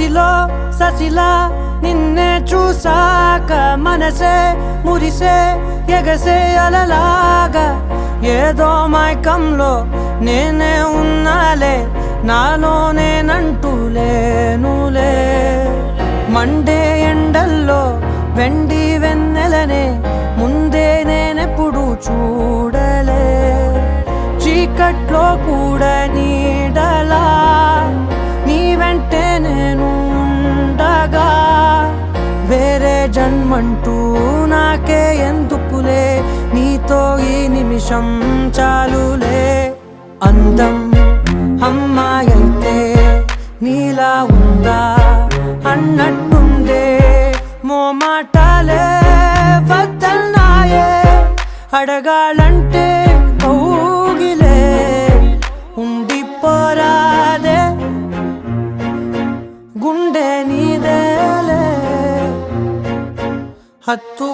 మదిలో ససిలా నిన్నే చూసాక మనసే మురిసే ఎగసే అలలాగా ఏదో మైకంలో నేనే ఉన్నాలే నాలోనేనంటూ లేనులే మండే ఎండల్లో వెండి వెన్నెలనే ముందే నేనెప్పుడు చూడలే చీకట్లో కూడా నీడలా నీ వెంటే నేను ఉండగా వేరే జన్మంటూ నాకే ఎందుకులే నీతో ఈ నిమిషం చాలులే అందం అమ్మాయైతే నీలా ఉందా అన్నట్టుందే మోమాటాలే వద్దన్నాయే అడగాలంటే కౌగిలే ఉండిపోరాదే గుండె నీదేలే హత్తు